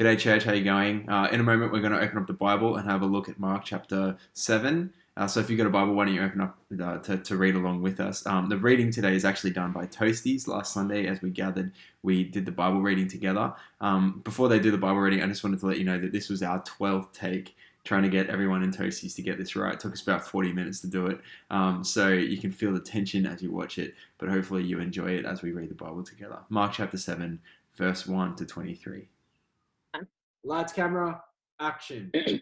G'day, church. How you going? In a moment, we're going to open up the Bible and have a look at Mark chapter 7. So if you've got a Bible, why don't you open up to read along with us? The reading today is actually done by Toasties. Last Sunday, as we gathered, we did the Bible reading together. Before they do the Bible reading, I just wanted to let you know that this was our 12th take, trying to get everyone in Toasties to get this right. It took us about 40 minutes to do it. So you can feel the tension as you watch it, but hopefully you enjoy it as we read the Bible together. Mark chapter 7, verse 1 to 23. Lights, camera, action. The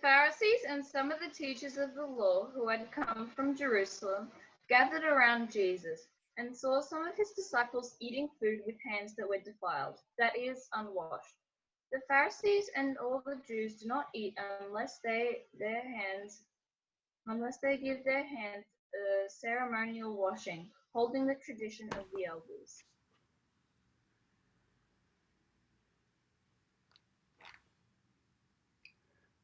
Pharisees and some of the teachers of the law who had come from Jerusalem gathered around Jesus and saw some of his disciples eating food with hands that were defiled, that is, unwashed. The Pharisees and all the Jews do not eat unless they give their hands a ceremonial washing, holding the tradition of the elders.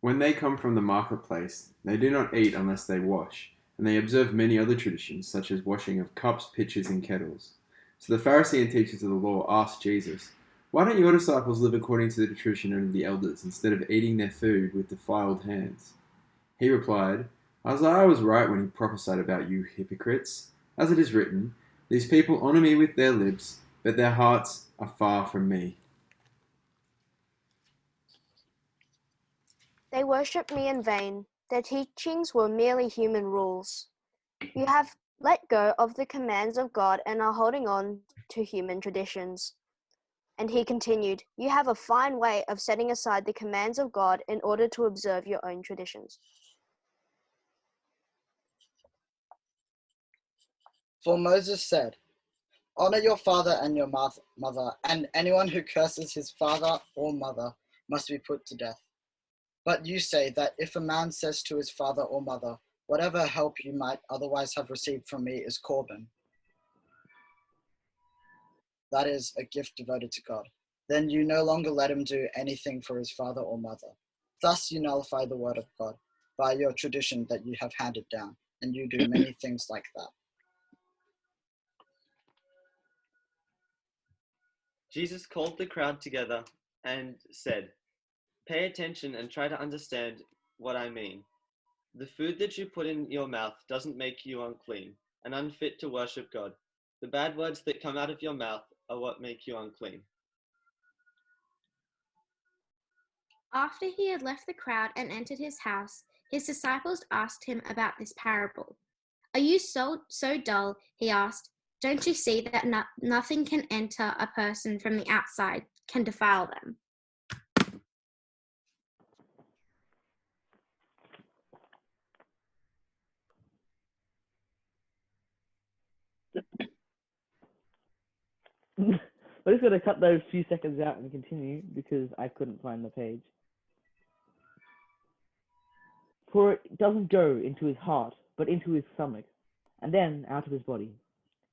When they come from the marketplace, they do not eat unless they wash, and they observe many other traditions, such as washing of cups, pitchers, and kettles. So the Pharisee and teachers of the law asked Jesus, "Why don't your disciples live according to the tradition of the elders, instead of eating their food with defiled hands?" He replied, "Isaiah was right when he prophesied about you hypocrites. As it is written, these people honor me with their lips, but their hearts are far from me. They worship me in vain. Their teachings were merely human rules. You have let go of the commands of God and are holding on to human traditions." And he continued, "You have a fine way of setting aside the commands of God in order to observe your own traditions." For Moses said, "Honor your father and your mother, and anyone who curses his father or mother must be put to death. But you say that if a man says to his father or mother, 'Whatever help you might otherwise have received from me is Corban,' that is, a gift devoted to God, then you no longer let him do anything for his father or mother. Thus you nullify the word of God by your tradition that you have handed down, and you do many things like that." Jesus called the crowd together and said, "Pay attention and try to understand what I mean. The food that you put in your mouth doesn't make you unclean and unfit to worship God. The bad words that come out of your mouth are what make you unclean." After he had left the crowd and entered his house, his disciples asked him about this parable. "Are you so dull?" he asked. "Don't you see that nothing can enter a person from the outside, can defile them? We're just going to cut those few seconds out and continue because I couldn't find the page. "For it doesn't go into his heart, but into his stomach, and then out of his body."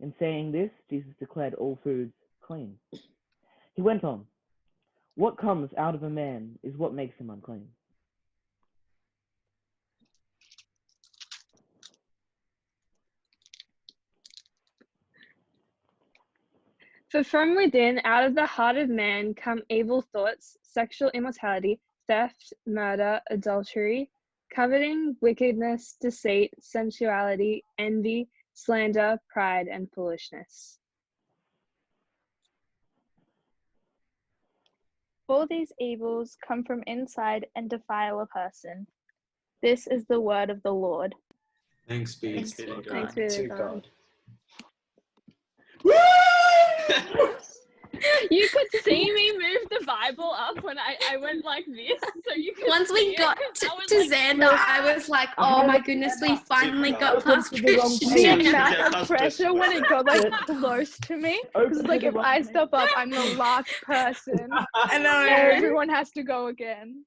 In saying this, Jesus declared all foods clean. He went on, "What comes out of a man is what makes him unclean. For from within, out of the heart of man, come evil thoughts, sexual immorality, theft, murder, adultery, coveting, wickedness, deceit, sensuality, envy, slander, pride, and foolishness. All these evils come from inside and defile a person. This is the word of the Lord." Thanks be to God. You could see me move the Bible up when I went like this, so you could. Once we got to Xander, I was like, "Oh my goodness, we finally got past Christian." The amount of pressure when it got like close to me. Because like if I stop up, I'm the last person. I know. Everyone has to go again.